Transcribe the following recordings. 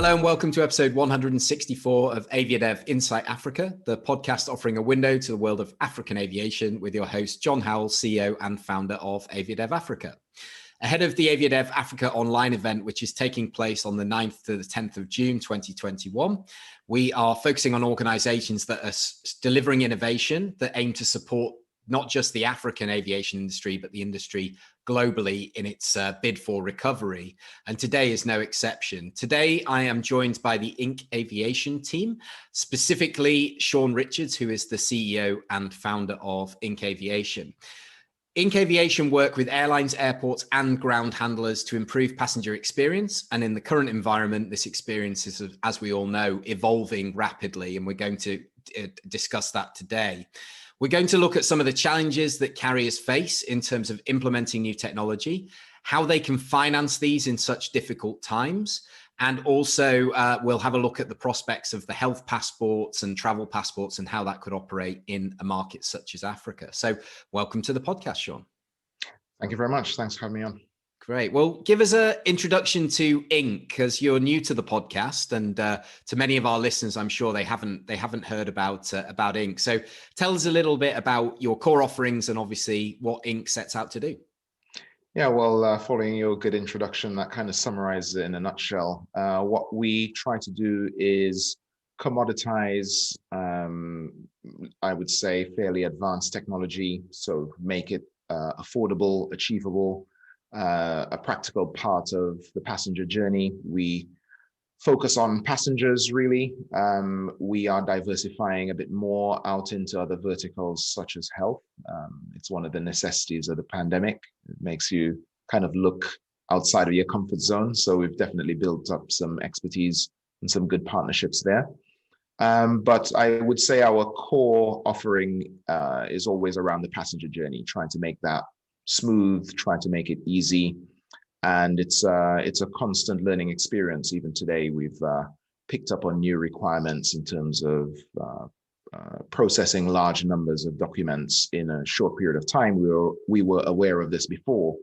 Hello and welcome to episode 164 of Aviadev Insight Africa, the podcast offering a window to the world of African aviation with your host, John Howell, CEO and founder of Aviadev Africa. Ahead of the Aviadev Africa online event, which is taking place on the 9th to the 10th of June, 2021, we are focusing on organizations that are delivering innovation that aim to support not just the African aviation industry, but the industry globally in its bid for recovery. And today is no exception. Today, I am joined by the Ink Aviation team, specifically Shawn Richards, who is the CEO and founder of Ink Aviation. Ink Aviation work with airlines, airports, and ground handlers to improve passenger experience. And in the current environment, this experience is, as we all know, evolving rapidly. And we're going to discuss that today. We're going to look at some of the challenges that carriers face in terms of implementing new technology, how they can finance these in such difficult times, and also we'll have a look at the prospects of the health passports and travel passports and how that could operate in a market such as Africa. So welcome to the podcast, Shawn. Thank you very much. Thanks for having me on. Great. Well, give us an introduction to Ink, because you're new to the podcast, and to many of our listeners, I'm sure they haven't heard about Ink. So tell us a little bit about your core offerings and obviously what Ink sets out to do. Yeah, well, following your good introduction, that kind of summarizes it in a nutshell. What we try to do is commoditize, I would say, fairly advanced technology, so make it affordable, achievable, a practical part of the passenger journey. We focus on passengers, really. We are diversifying a bit more out into other verticals such as health. It's one of the necessities of the pandemic. It makes you kind of look outside of your comfort zone. So we've definitely built up some expertise and some good partnerships there. But I would say our core offering is always around the passenger journey, trying to make that smooth, trying to make it easy. And it's a constant learning experience. Even today, we've picked up on new requirements in terms of processing large numbers of documents in a short period of time. We were aware of this before,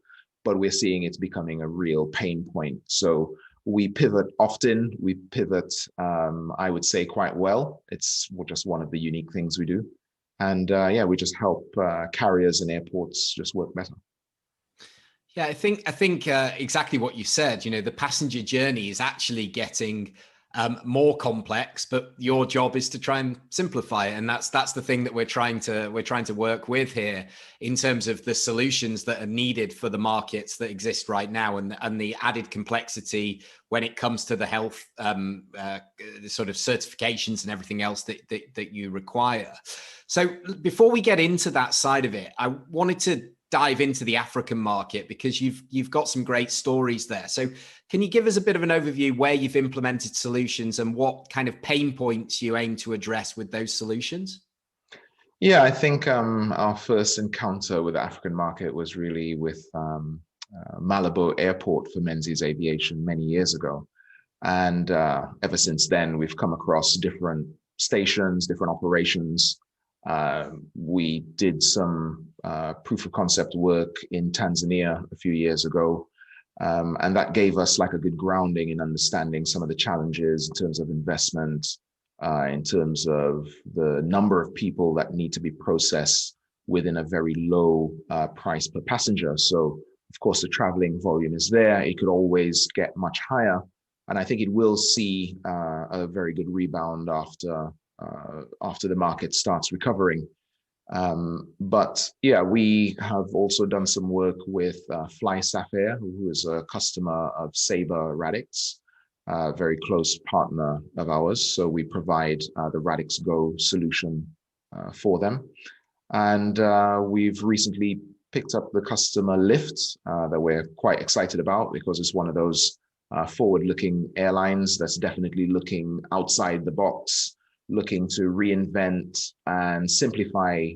but we're seeing it's becoming a real pain point. So we pivot often. We pivot, I would say, quite well. It's just one of the unique things we do. And we just help carriers and airports just work better. Yeah, I think exactly what you said. You know, the passenger journey is actually getting more complex, but your job is to try and simplify it, and that's the thing that we're trying to work with here in terms of the solutions that are needed for the markets that exist right now, and the added complexity when it comes to the health the sort of certifications and everything else that you require. So before we get into that side of it, I wanted to dive into the African market because you've got some great stories there. So can you give us a bit of an overview where you've implemented solutions and what kind of pain points you aim to address with those solutions? Yeah, I think our first encounter with the African market was really with Malabo Airport for Menzies Aviation many years ago. And ever since then, we've come across different stations, different operations. We did some proof of concept work in Tanzania a few years ago. And that gave us like a good grounding in understanding some of the challenges in terms of investment, in terms of the number of people that need to be processed within a very low price per passenger. So, of course, the traveling volume is there. It could always get much higher. And I think it will see a very good rebound after the market starts recovering. But yeah, we have also done some work with Fly Safair, who is a customer of Sabre Radix, a very close partner of ours. So we provide the Radix Go solution for them. And we've recently picked up the customer Lyft that we're quite excited about because it's one of those forward-looking airlines that's definitely looking outside the box, looking to reinvent and simplify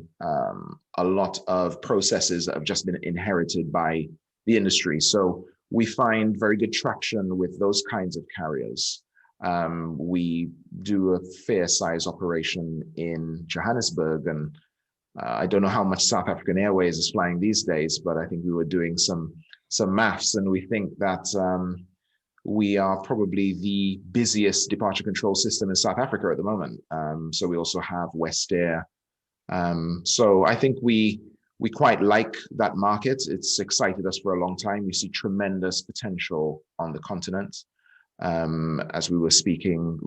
a lot of processes that have just been inherited by the industry. So we find very good traction with those kinds of carriers. We do a fair size operation in Johannesburg, and I don't know how much South African Airways is flying these days, but I think we were doing some maths, and we think that we are probably the busiest departure control system in South Africa at the moment. So we also have West Air. So I think we quite like that market. It's excited us for a long time. We see tremendous potential on the continent. As we were speaking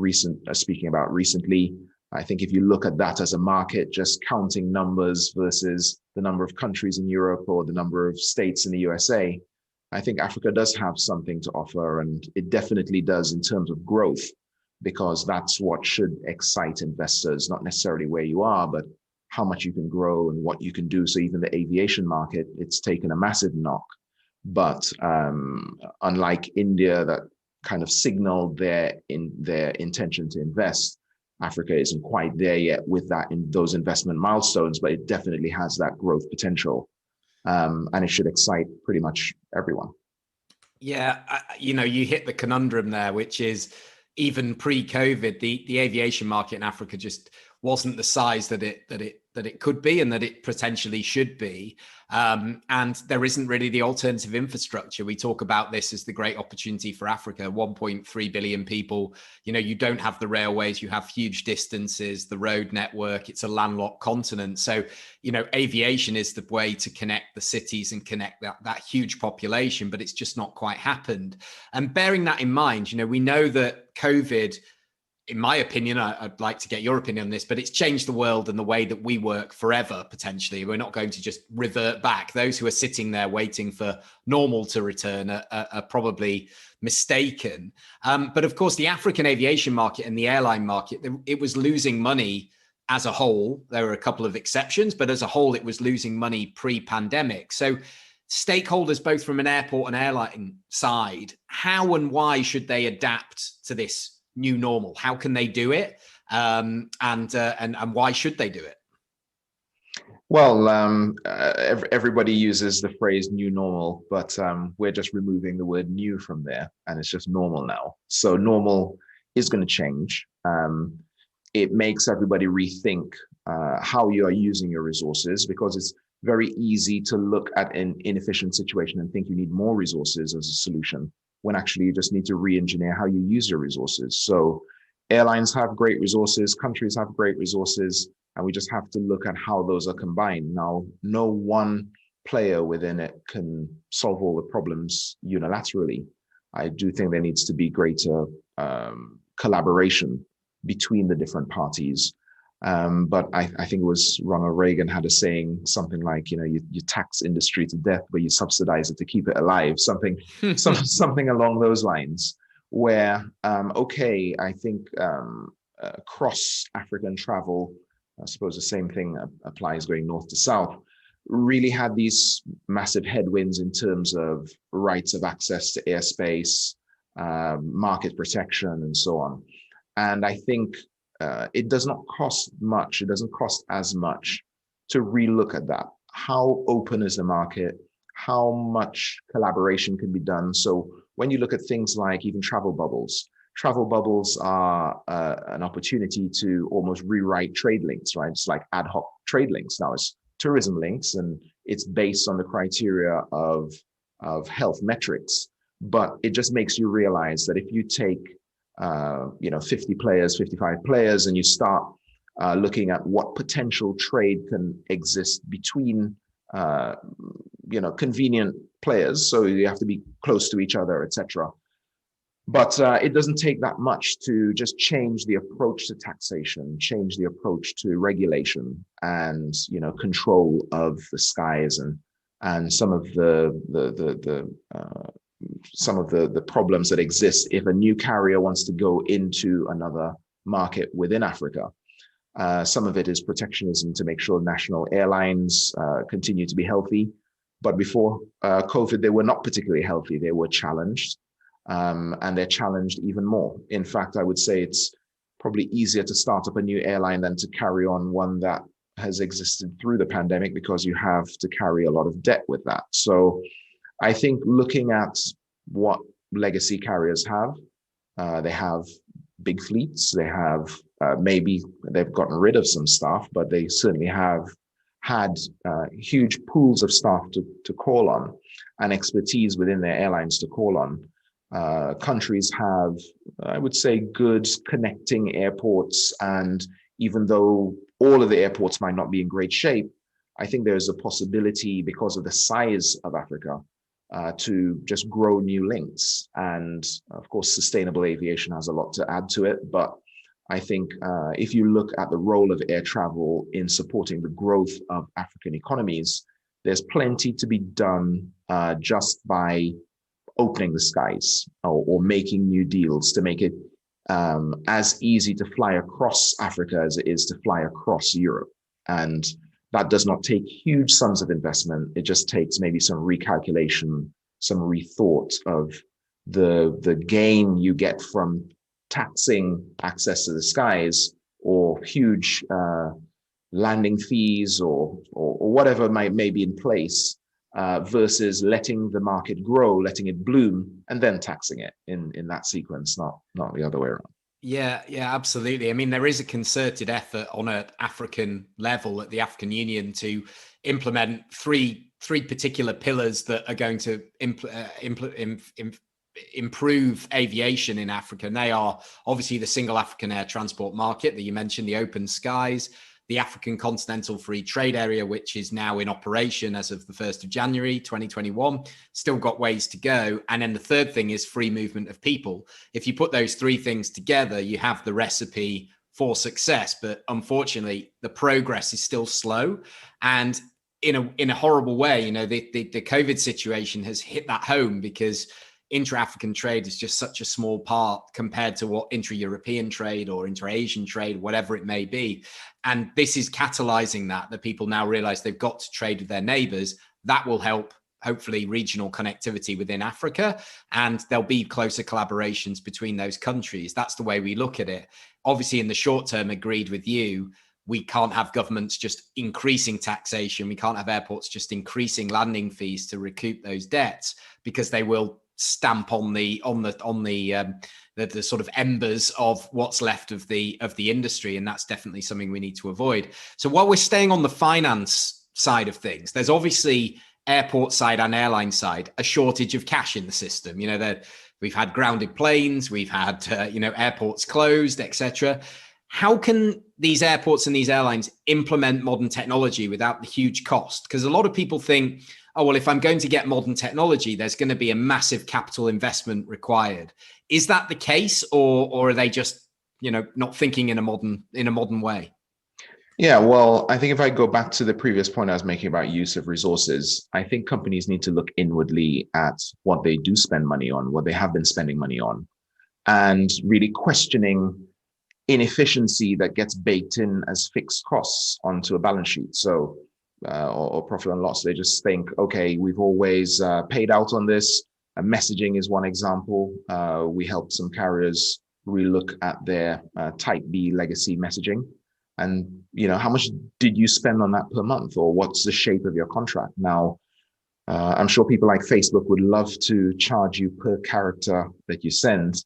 about recently, I think if you look at that as a market, just counting numbers versus the number of countries in Europe or the number of states in the USA, I think Africa does have something to offer, and it definitely does in terms of growth, because that's what should excite investors, not necessarily where you are, but how much you can grow and what you can do. So even the aviation market, it's taken a massive knock. But unlike India, that kind of signaled their intention to invest, Africa isn't quite there yet with that in those investment milestones, but it definitely has that growth potential, and it should excite pretty much everyone. Yeah, you hit the conundrum there, which is even pre-COVID, the aviation market in Africa just wasn't the size that it could be and that it potentially should be. And there isn't really the alternative infrastructure. We talk about this as the great opportunity for Africa, 1.3 billion people. You don't have the railways, you have huge distances, the road network, it's a landlocked continent. So, aviation is the way to connect the cities and connect that huge population, but it's just not quite happened. And bearing that in mind, we know that COVID, in my opinion, I'd like to get your opinion on this, but it's changed the world and the way that we work forever, potentially. We're not going to just revert back. Those who are sitting there waiting for normal to return are probably mistaken. But of course, the African aviation market and the airline market, it was losing money as a whole. There were a couple of exceptions, but as a whole, it was losing money pre-pandemic. So stakeholders, both from an airport and airline side, how and why should they adapt to this new normal? How can they do it? And why should they do it? Well, everybody uses the phrase new normal, but we're just removing the word new from there, and it's just normal now. So normal is going to change. It makes everybody rethink how you are using your resources, because it's very easy to look at an inefficient situation and think you need more resources as a solution, when actually you just need to re-engineer how you use your resources. So airlines have great resources, countries have great resources, and we just have to look at how those are combined. Now, no one player within it can solve all the problems unilaterally. I do think there needs to be greater collaboration between the different parties. But I think it was Ronald Reagan had a saying, something like, you tax industry to death, but you subsidize it to keep it alive, something along those lines, where, I think cross-African travel, I suppose the same thing applies going north to south, really had these massive headwinds in terms of rights of access to airspace, market protection, and so on. And I think it does not cost much. It doesn't cost as much to relook at that. How open is the market? How much collaboration can be done? So when you look at things like even travel bubbles are an opportunity to almost rewrite trade links, right? It's like ad hoc trade links. Now it's tourism links, and it's based on the criteria of health metrics. But it just makes you realize that if you take 50 players, 55 players, and you start looking at what potential trade can exist between, convenient players. So you have to be close to each other, etc. But it doesn't take that much to just change the approach to taxation, change the approach to regulation, and control of the skies and some of the problems that exist if a new carrier wants to go into another market within Africa. Some of it is protectionism to make sure national airlines continue to be healthy. But before COVID, they were not particularly healthy. They were challenged, and they're challenged even more. In fact, I would say it's probably easier to start up a new airline than to carry on one that has existed through the pandemic, because you have to carry a lot of debt with that. So I think looking at what legacy carriers have, they have big fleets, they have maybe they've gotten rid of some staff, but they certainly have had huge pools of staff to call on, and expertise within their airlines to call on. countries have, I would say, good connecting airports. And even though all of the airports might not be in great shape, I think there's a possibility, because of the size of Africa, to just grow new links. And of course, sustainable aviation has a lot to add to it. But I think if you look at the role of air travel in supporting the growth of African economies, there's plenty to be done just by opening the skies, or making new deals to make it as easy to fly across Africa as it is to fly across Europe. And that does not take huge sums of investment. It just takes maybe some recalculation, some rethought of the gain you get from taxing access to the skies, or huge landing fees, or whatever may be in place, versus letting the market grow, letting it bloom, and then taxing it in that sequence, not the other way around. Yeah, absolutely. I mean, there is a concerted effort on an African level at the African Union to implement three particular pillars that are going to improve aviation in Africa. And they are obviously the single African air transport market that you mentioned, the open skies, the African Continental Free Trade Area, which is now in operation as of the 1st of January, 2021, still got ways to go. And then the third thing is free movement of people. If you put those three things together, you have the recipe for success. But unfortunately, the progress is still slow. And in a horrible way, the COVID situation has hit that home, because intra-African trade is just such a small part compared to what intra-European trade or intra-Asian trade, whatever it may be. And this is catalyzing that people now realize they've got to trade with their neighbors. That will help, hopefully, regional connectivity within Africa, and there'll be closer collaborations between those countries. That's the way we look at it. Obviously, in the short term, agreed with you, we can't have governments just increasing taxation. We can't have airports just increasing landing fees to recoup those debts, because they will stamp on the sort of embers of what's left of the industry, and that's definitely something we need to avoid. So while we're staying on the finance side of things, there's obviously airport side and airline side a shortage of cash in the system. That we've had grounded planes, we've had airports closed, etc. How can these airports and these airlines implement modern technology without the huge cost? Because a lot of people think, oh, well, if I'm going to get modern technology, there's going to be a massive capital investment required. Is that the case, or are they just, not thinking in a modern way? Yeah, well, I think if I go back to the previous point I was making about use of resources, I think companies need to look inwardly at what they do spend money on, what they have been spending money on, and really questioning inefficiency that gets baked in as fixed costs onto a balance sheet. So, or profit and loss. They just think, okay, we've always paid out on this. Messaging is one example. We helped some carriers relook at their Type B legacy messaging. And, how much did you spend on that per month? Or what's the shape of your contract? Now, I'm sure people like Facebook would love to charge you per character that you send.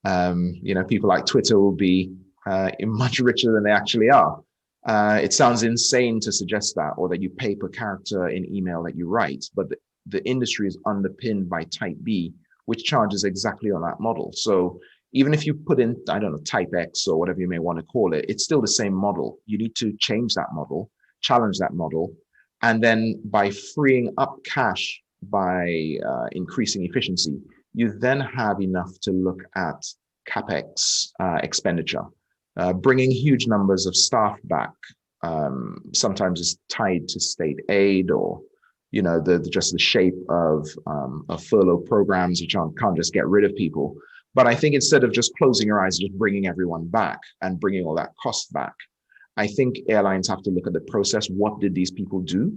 People like Twitter will be much richer than they actually are. It sounds insane to suggest that, or that you pay per character in email that you write, but the industry is underpinned by Type B, which charges exactly on that model. So even if you put in, I don't know, Type X or whatever you may want to call it, it's still the same model. You need to change that model, challenge that model, and then by freeing up cash by increasing efficiency, you then have enough to look at CapEx expenditure. Bringing huge numbers of staff back sometimes is tied to state aid, or just the shape of furlough programs. You can't just get rid of people. But I think instead of just closing your eyes, just bringing everyone back and bringing all that cost back, I think airlines have to look at the process. What did these people do?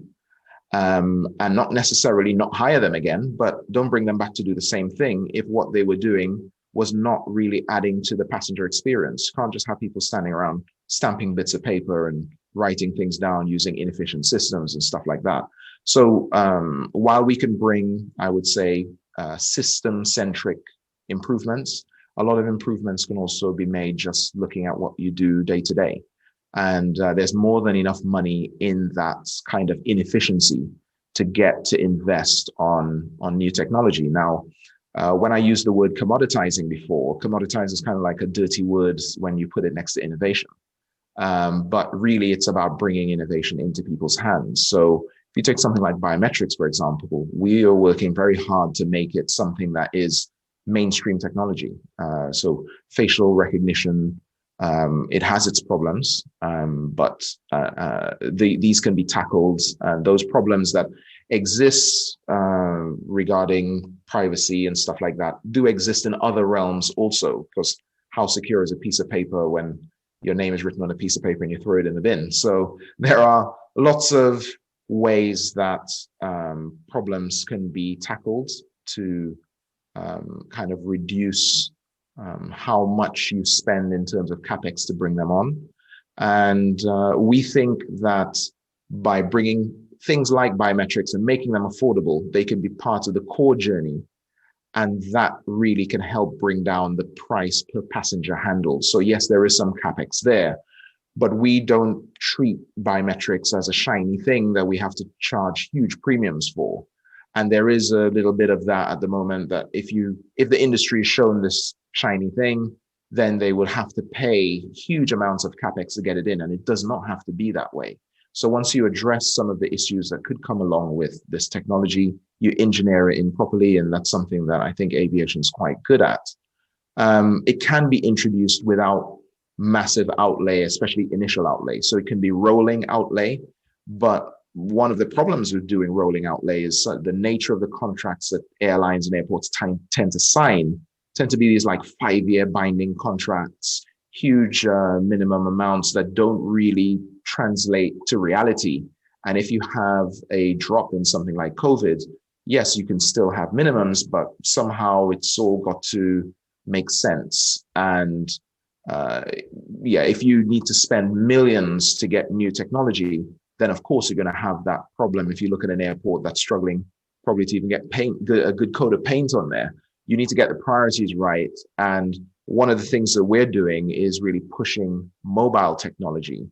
And not necessarily not hire them again, but don't bring them back to do the same thing if what they were doing was not really adding to the passenger experience. You can't just have people standing around stamping bits of paper and writing things down using inefficient systems and stuff like that. So while we can bring, I would say, system-centric improvements, a lot of improvements can also be made just looking at what you do day to day. And there's more than enough money in that kind of inefficiency to get to invest on new technology. Now, When I used the word commoditizing before, commoditize is kind of like a dirty word when you put it next to innovation. But really, it's about bringing innovation into people's hands. So if you take something like biometrics, for example, we are working very hard to make it something that is mainstream technology. So facial recognition, it has its problems, but these can be tackled. Those problems that exist regarding privacy and stuff like that do exist in other realms also, because how secure is a piece of paper when your name is written on a piece of paper and you throw it in the bin? So there are lots of ways that problems can be tackled to kind of reduce how much you spend in terms of capex to bring them on. And we think that by bringing things like biometrics and making them affordable, they can be part of the core journey. And that really can help bring down the price per passenger handled. So yes, there is some capex there, but we don't treat biometrics as a shiny thing that we have to charge huge premiums for. And there is a little bit of that at the moment, that if the industry is shown this shiny thing, then they will have to pay huge amounts of capex to get it in. And it does not have to be that way. So once you address some of the issues that could come along with this technology, you engineer it in properly. And that's something that I think aviation is quite good at. It can be introduced without massive outlay, especially initial outlay. So it can be rolling outlay, but one of the problems with doing rolling outlay is the nature of the contracts that airlines and airports tend to sign tend to be these like 5-year binding contracts, huge minimum amounts that don't really translate to reality. And if you have a drop in something like COVID, yes, you can still have minimums, but somehow it's all got to make sense. And if you need to spend millions to get new technology, then of course you're going to have that problem. If you look at an airport that's struggling probably to even get a good coat of paint on there, you need to get the priorities right. And one of the things that we're doing is really pushing mobile technology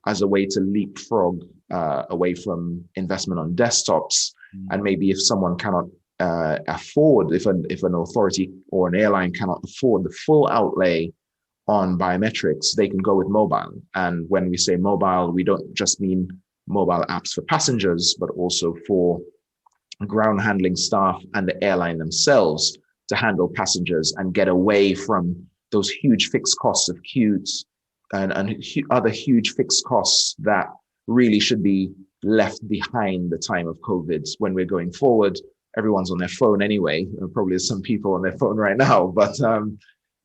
as a way to leapfrog away from investment on desktops. And maybe if someone cannot afford, if an authority or an airline cannot afford the full outlay on biometrics, they can go with mobile. And when we say mobile, we don't just mean mobile apps for passengers, but also for ground handling staff and the airline themselves to handle passengers and get away from those huge fixed costs of queues and other huge fixed costs that really should be left behind the time of COVID. When we're going forward, everyone's on their phone anyway. Probably there's some people on their phone right now, but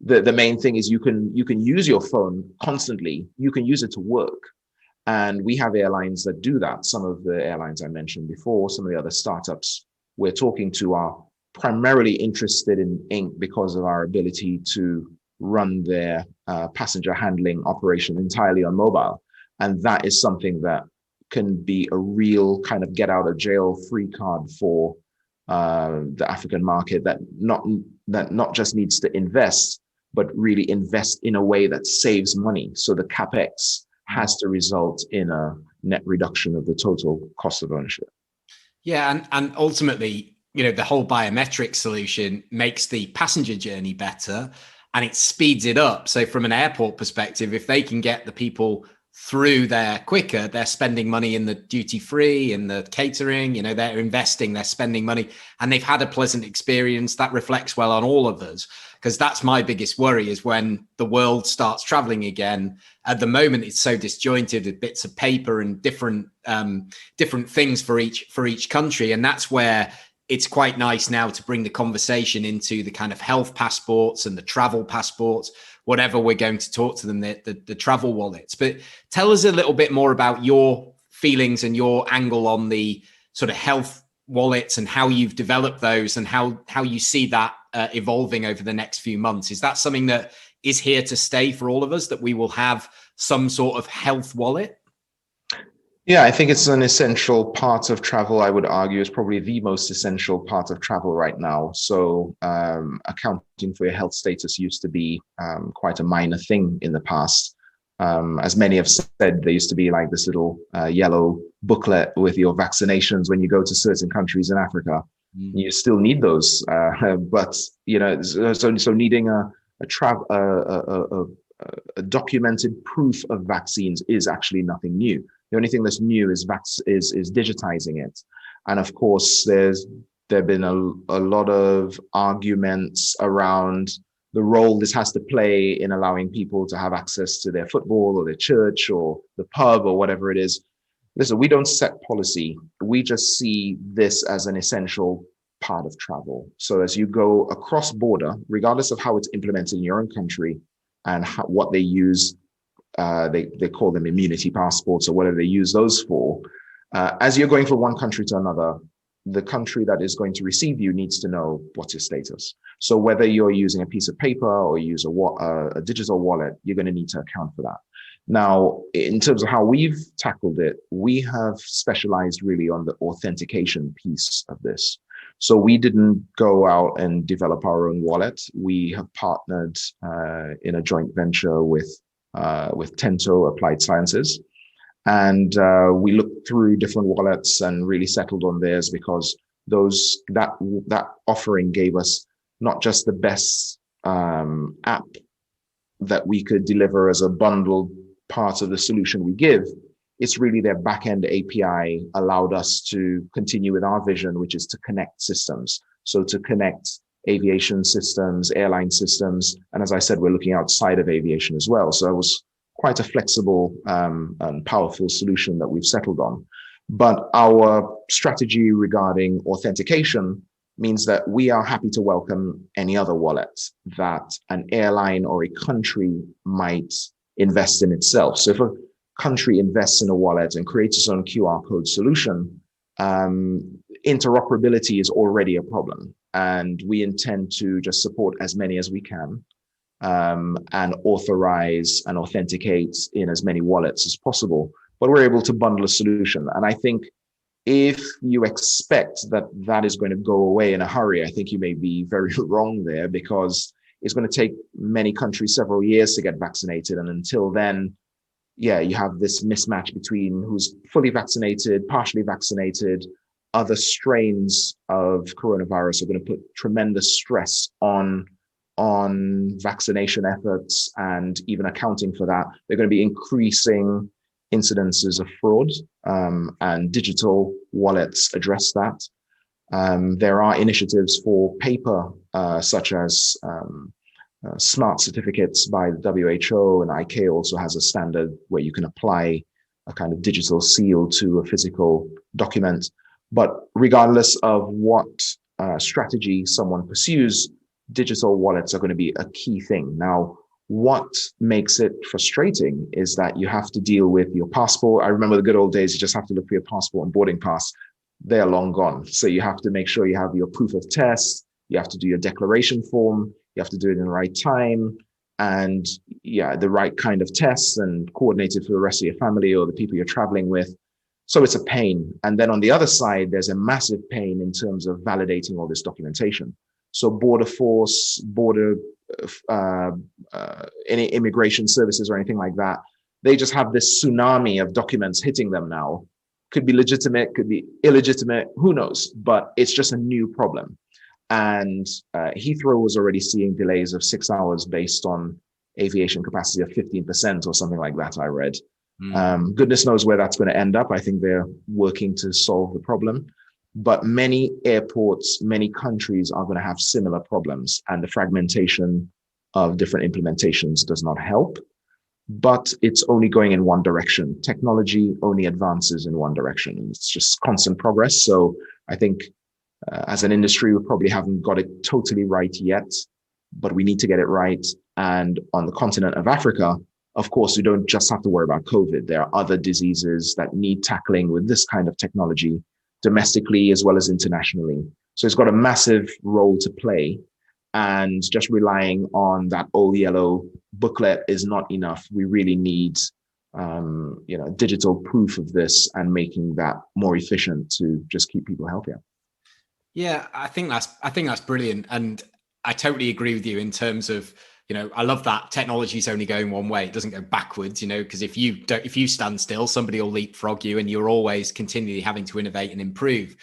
the main thing is you can use your phone constantly. You can use it to work. And we have airlines that do that. Some of the airlines I mentioned before, some of the other startups we're talking to are primarily interested in Ink because of our ability to run their passenger handling operation entirely on mobile. And that is something that can be a real kind of get out of jail free card for the African market that not just needs to invest, but really invest in a way that saves money. So the capex has to result in a net reduction of the total cost of ownership. Yeah, and ultimately, the whole biometric solution makes the passenger journey better and it speeds it up. So from an airport perspective, if they can get the people through there quicker, they're spending money in the duty free, in the catering, they're investing, they're spending money, and they've had a pleasant experience. That reflects well on all of us, because that's my biggest worry, is when the world starts traveling again. At the moment, it's so disjointed with bits of paper and different things for each country. And that's where it's quite nice now to bring the conversation into the kind of health passports and the travel passports, whatever we're going to talk to them, the travel wallets. But tell us a little bit more about your feelings and your angle on the sort of health wallets and how you've developed those and how you see that evolving over the next few months. Is that something that is here to stay for all of us, that we will have some sort of health wallet? Yeah, I think it's an essential part of travel. I would argue is probably the most essential part of travel right now. So accounting for your health status used to be quite a minor thing in the past. As many have said, there used to be like this little yellow booklet with your vaccinations when you go to certain countries in Africa. You still need those, but so needing a documented proof of vaccines is actually nothing new. The only thing that's new is digitizing it, and of course, there've been a lot of arguments around the role this has to play in allowing people to have access to their football or their church or the pub or whatever it is. Listen, we don't set policy. We just see this as an essential part of travel. So as you go across border, regardless of how it's implemented in your own country and what they use, they call them immunity passports or whatever they use those for. As you're going from one country to another, the country that is going to receive you needs to know what's your status. So whether you're using a piece of paper or use a digital wallet, you're going to need to account for that. Now, in terms of how we've tackled it, we have specialized really on the authentication piece of this. So we didn't go out and develop our own wallet. We have partnered in a joint venture with Tento Applied Sciences. And we looked through different wallets and really settled on theirs because that offering gave us not just the best app that we could deliver as a bundled part of the solution we give. It's really their backend API allowed us to continue with our vision, which is to connect systems. So to connect aviation systems, airline systems. And as I said, we're looking outside of aviation as well. So it was quite a flexible and powerful solution that we've settled on. But our strategy regarding authentication means that we are happy to welcome any other wallet that an airline or a country might invest in itself. So if a country invests in a wallet and creates its own QR code solution, interoperability is already a problem. And we intend to just support as many as we can and authorize and authenticate in as many wallets as possible. But we're able to bundle a solution. And I think if you expect that that is going to go away in a hurry, I think you may be very wrong there, because it's going to take many countries several years to get vaccinated. And until then, yeah, you have this mismatch between who's fully vaccinated, partially vaccinated. Other strains of coronavirus are going to put tremendous stress on vaccination efforts, and even accounting for that, they're going to be increasing incidences of fraud, and digital wallets address that. There are initiatives for paper, such as smart certificates by the WHO, and IK also has a standard where you can apply a kind of digital seal to a physical document. But regardless of what strategy someone pursues, digital wallets are going to be a key thing. Now, what makes it frustrating is that you have to deal with your passport. I remember the good old days, you just have to look for your passport and boarding pass. They're long gone. So you have to make sure you have your proof of test. You have to do your declaration form. You have to do it in the right time. And yeah, the right kind of tests and coordinated for the rest of your family or the people you're traveling with. So it's a pain. And then on the other side, there's a massive pain in terms of validating all this documentation. So border force, any immigration services or anything like that, they just have this tsunami of documents hitting them now. Could be legitimate, could be illegitimate, who knows? But it's just a new problem. And Heathrow was already seeing delays of 6 hours based on aviation capacity of 15% or something like that, I read. Goodness knows where that's going to end up. I think they're working to solve the problem. But many airports, many countries are going to have similar problems, and the fragmentation of different implementations does not help. But it's only going in one direction. Technology only advances in one direction, and it's just constant progress. So I think as an industry, we probably haven't got it totally right yet, but we need to get it right. And on the continent of Africa, of course, we don't just have to worry about COVID. There are other diseases that need tackling with this kind of technology, domestically as well as internationally. So it's got a massive role to play, and just relying on that old yellow booklet is not enough. We really need digital proof of this and making that more efficient to just keep people healthier. Yeah, I think that's brilliant, and I totally agree with you in terms of, I love that technology is only going one way. It doesn't go backwards, because if you stand still, somebody will leapfrog you, and you're always continually having to innovate and improve.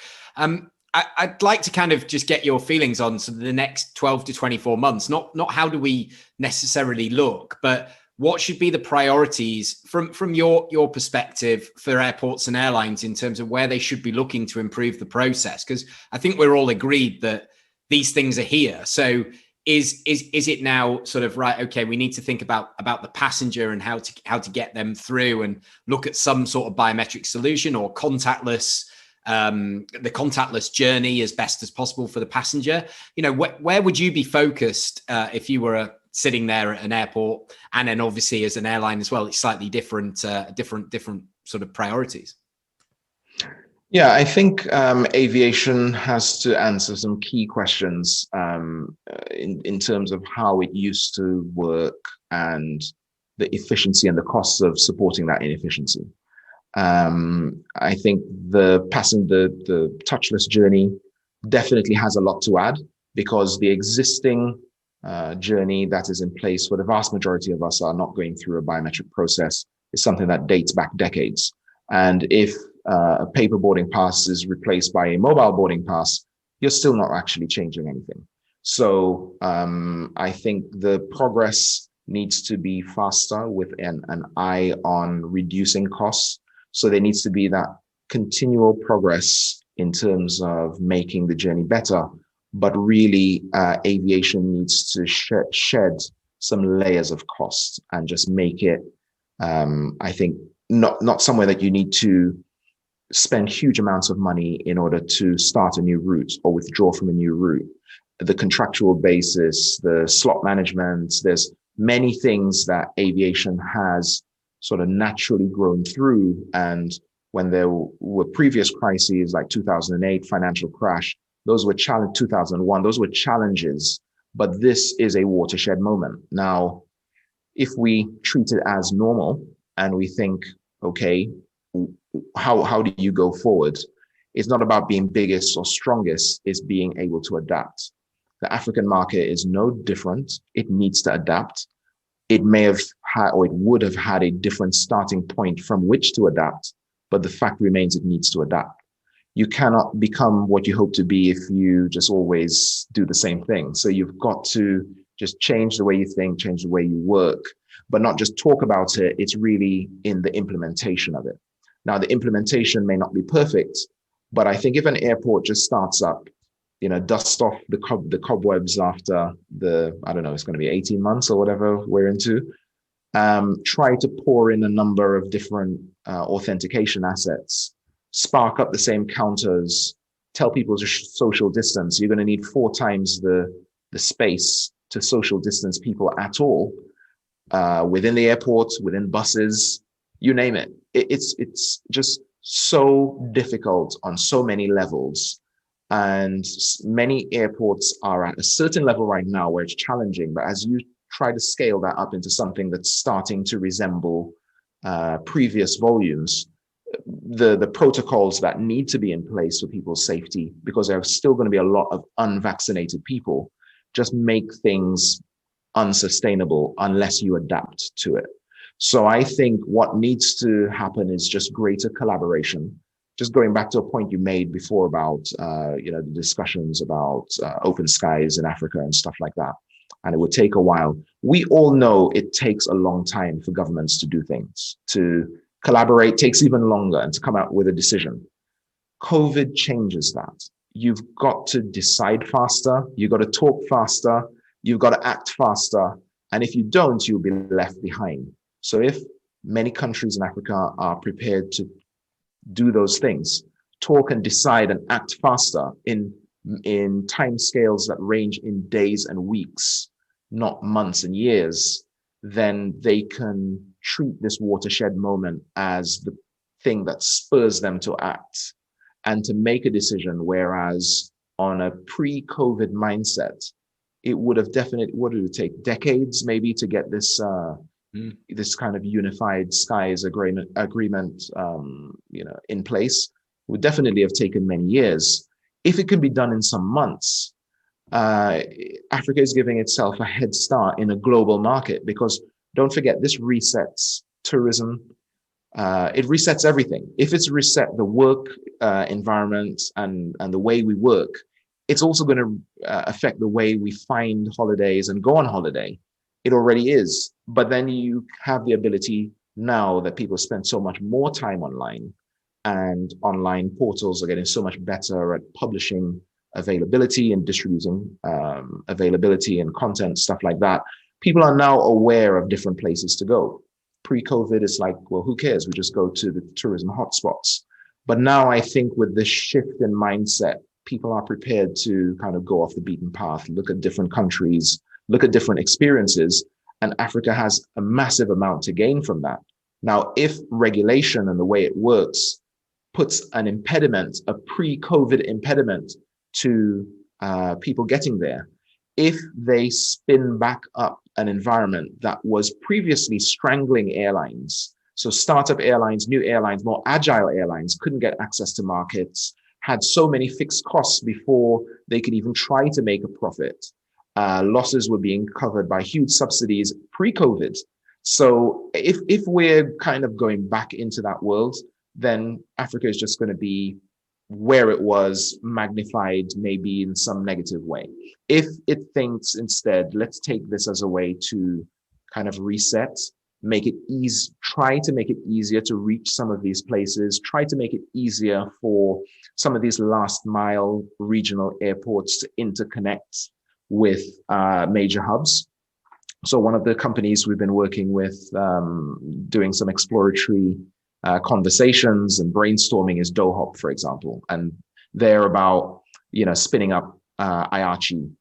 I'd like to kind of just get your feelings on sort of the next 12 to 24 months, not how do we necessarily look, but what should be the priorities from your perspective for airports and airlines in terms of where they should be looking to improve the process? Because I think we're all agreed that these things are here. So is it now sort of right? Okay, we need to think about the passenger and how to get them through and look at some sort of biometric solution or contactless. The contactless journey as best as possible for the passenger. You know, where would you be focused if you were sitting there at an airport? And then obviously as an airline as well, it's slightly different sort of priorities. Yeah, I think aviation has to answer some key questions in terms of how it used to work and the efficiency and the costs of supporting that inefficiency. I think the touchless journey definitely has a lot to add, because the existing journey that is in place for the vast majority of us are not going through a biometric process. It's something that dates back decades. And if a paper boarding pass is replaced by a mobile boarding pass, you're still not actually changing anything. So I think the progress needs to be faster with an eye on reducing costs. So there needs to be that continual progress in terms of making the journey better. But really, aviation needs to shed some layers of cost and just make it, I think, not somewhere that you need to spend huge amounts of money in order to start a new route or withdraw from a new route. The contractual basis, the slot management, there's many things that aviation has sort of naturally grown through. And when there were previous crises like 2008 financial crash, those were 2001, those were challenges, but this is a watershed moment. Now, if we treat it as normal and we think, okay, how do you go forward? It's not about being biggest or strongest, it's being able to adapt. The African market is no different. It needs to adapt. It may have had, or it would have had, a different starting point from which to adapt, but the fact remains it needs to adapt. You cannot become what you hope to be if you just always do the same thing. So you've got to just change the way you think, change the way you work, but not just talk about it. It's really in the implementation of it. Now, the implementation may not be perfect, but I think if an airport just starts up, dust off the cobwebs after I don't know, it's going to be 18 months or whatever we're into, try to pour in a number of different authentication assets, spark up the same counters, tell people to social distance. You're going to need 4 times the space to social distance people at all, within the airport, within buses, you name it. It's just so difficult on so many levels. And many airports are at a certain level right now where it's challenging, but as you try to scale that up into something that's starting to resemble previous volumes, the protocols that need to be in place for people's safety, because there are still going to be a lot of unvaccinated people, just make things unsustainable unless you adapt to it. So I think what needs to happen is just greater collaboration. Just going back to a point you made before about the discussions about open skies in Africa and stuff like that, and it would take a while. We all know it takes a long time for governments to do things. To collaborate takes even longer, and to come out with a decision. COVID changes that. You've got to decide faster. You've got to talk faster. You've got to act faster. And if you don't, you'll be left behind. So if many countries in Africa are prepared to do those things, talk and decide and act faster in time scales that range in days and weeks, not months and years, then they can treat this watershed moment as the thing that spurs them to act and to make a decision. Whereas on a pre-COVID mindset, it would have definitely, what did it take? Decades maybe to get this this kind of unified skies agreement in place. It would definitely have taken many years. If it can be done in some months, Africa is giving itself a head start in a global market, because don't forget, this resets tourism, it resets everything. If it's reset the work environment and the way we work, it's also going to affect the way we find holidays and go on holiday. It already is. But then you have the ability now that people spend so much more time online, and online portals are getting so much better at publishing availability and distributing availability and content, stuff like that. People are now aware of different places to go. Pre-COVID, it's like, well, who cares? We just go to the tourism hotspots. But now I think with this shift in mindset, people are prepared to kind of go off the beaten path, look at different countries, look at different experiences, and Africa has a massive amount to gain from that. Now, if regulation and the way it works puts an impediment, a pre-COVID impediment to people getting there, if they spin back up an environment that was previously strangling airlines, so startup airlines, new airlines, more agile airlines couldn't get access to markets, had so many fixed costs before they could even try to make a profit. Losses were being covered by huge subsidies pre-COVID. So if we're kind of going back into that world, then Africa is just going to be where it was, magnified maybe in some negative way. If it thinks instead, let's take this as a way to kind of reset, make it easy, try to make it easier to reach some of these places, try to make it easier for some of these last mile regional airports to interconnect with major hubs. So one of the companies we've been working with, doing some exploratory conversations and brainstorming is Dohop, for example, and they're about spinning up IACHI,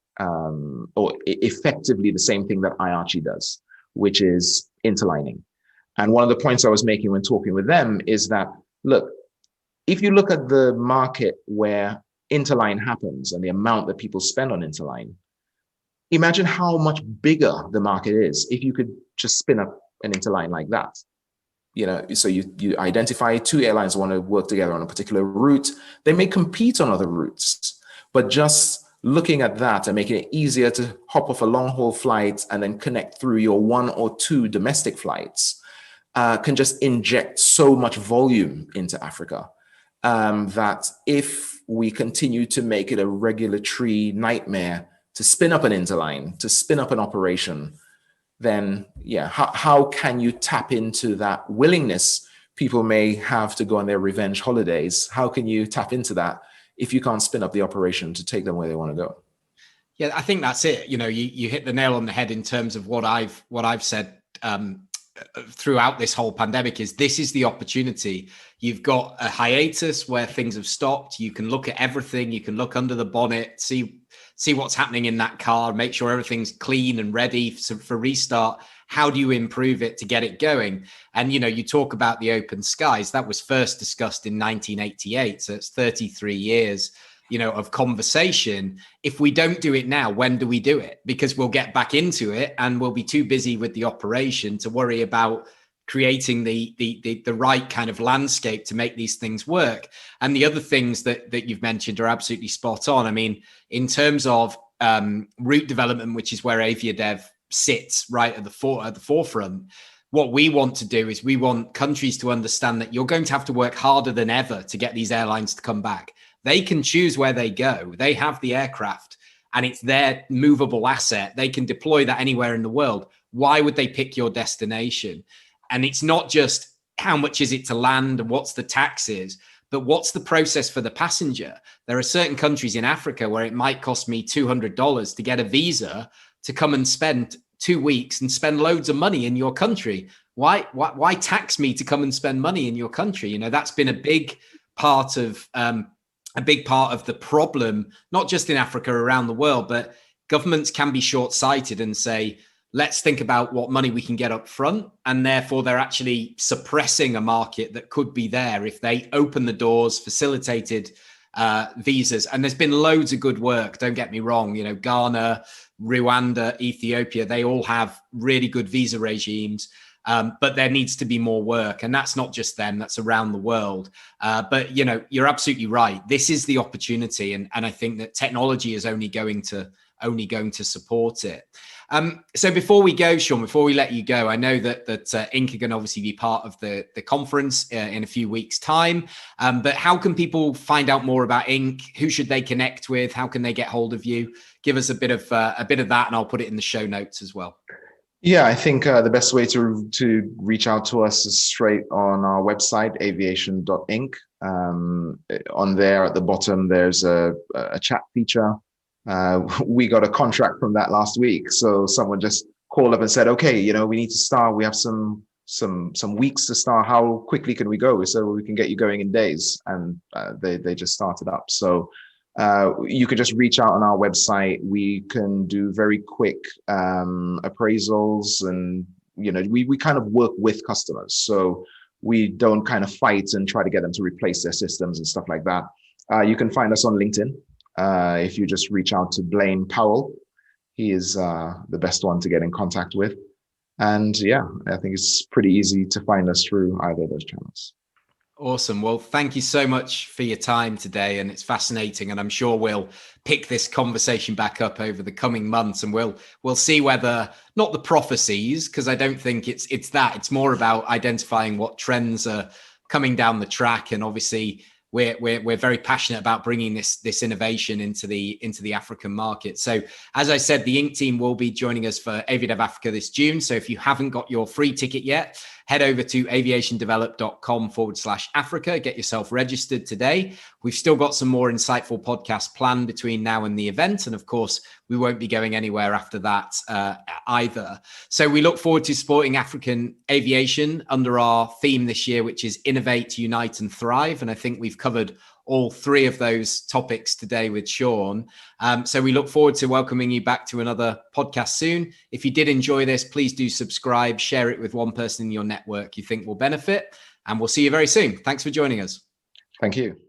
or effectively the same thing that IACHI does, which is interlining. And one of the points I was making when talking with them is that, look, if you look at the market where interline happens and the amount that people spend on interline, imagine how much bigger the market is if you could just spin up an interline like that. So you identify two airlines that want to work together on a particular route. They may compete on other routes, but just looking at that and making it easier to hop off a long haul flight and then connect through your 1 or 2 domestic flights can just inject so much volume into Africa that if we continue to make it a regulatory nightmare to spin up an interline, to spin up an operation, then how can you tap into that willingness people may have to go on their revenge holidays? How can you tap into that if you can't spin up the operation to take them where they want to go? Yeah, I think that's it. You hit the nail on the head in terms of what I've said throughout this whole pandemic is this is the opportunity. You've got a hiatus where things have stopped. You can look at everything. You can look under the bonnet, see what's happening in that car, make sure everything's clean and ready for restart. How do you improve it to get it going? And, you talk about the open skies. That was first discussed in 1988. So it's 33 years, of conversation. If we don't do it now, when do we do it? Because we'll get back into it and we'll be too busy with the operation to worry about creating the right kind of landscape to make these things work. And the other things that you've mentioned are absolutely spot on. I mean, in terms of route development, which is where Aviadev sits right at the forefront, what we want to do is we want countries to understand that you're going to have to work harder than ever to get these airlines to come back. They can choose where they go. They have the aircraft and it's their movable asset. They can deploy that anywhere in the world. Why would they pick your destination? And it's not just how much is it to land and what's the taxes, but what's the process for the passenger? There are certain countries in Africa where it might cost me $200 to get a visa to come and spend 2 weeks and spend loads of money in your country. Why tax me to come and spend money in your country? That's been a big part of the problem, not just in Africa, around the world, but governments can be short-sighted and say, let's think about what money we can get up front. And therefore, they're actually suppressing a market that could be there if they open the doors, facilitated visas. And there's been loads of good work. Don't get me wrong. Ghana, Rwanda, Ethiopia, they all have really good visa regimes. But there needs to be more work. And that's not just them, that's around the world. But, you're absolutely right. This is the opportunity. And I think that technology is only going to only going to support it. So before we go, Shawn, before we let you go, I know that Ink are going to obviously be part of the conference in a few weeks' time. But how can people find out more about Ink? Who should they connect with? How can they get hold of you? Give us a bit of that, and I'll put it in the show notes as well. Yeah, I think the best way to reach out to us is straight on our website, aviation.inc. On there at the bottom, there's a chat feature. We got a contract from that last week, so someone just called up and said, "Okay, we need to start. We have some weeks to start. How quickly can we go?" We said, "Well, we can get you going in days," and they just started up. So you can just reach out on our website. We can do very quick appraisals, and we kind of work with customers, so we don't kind of fight and try to get them to replace their systems and stuff like that. You can find us on LinkedIn. If you just reach out to Blaine Powell, he is the best one to get in contact with. And yeah, I think it's pretty easy to find us through either of those channels. Awesome. Well, thank you so much for your time today. And it's fascinating. And I'm sure we'll pick this conversation back up over the coming months, and we'll see whether, not the prophecies, because I don't think it's that. It's more about identifying what trends are coming down the track. And obviously we're very passionate about bringing this innovation into the African market. So as I said, the Ink team will be joining us for AviaDev Africa this June. So if you haven't got your free ticket yet, head over to aviationdevelop.com/Africa. Get yourself registered today. We've still got some more insightful podcasts planned between now and the event. And of course, we won't be going anywhere after that either. So we look forward to supporting African aviation under our theme this year, which is Innovate, Unite and Thrive. And I think we've covered all three of those topics today with Shawn. So we look forward to welcoming you back to another podcast soon. If you did enjoy this, please do subscribe, share it with one person in your network you think will benefit, and we'll see you very soon. Thanks for joining us. Thank you.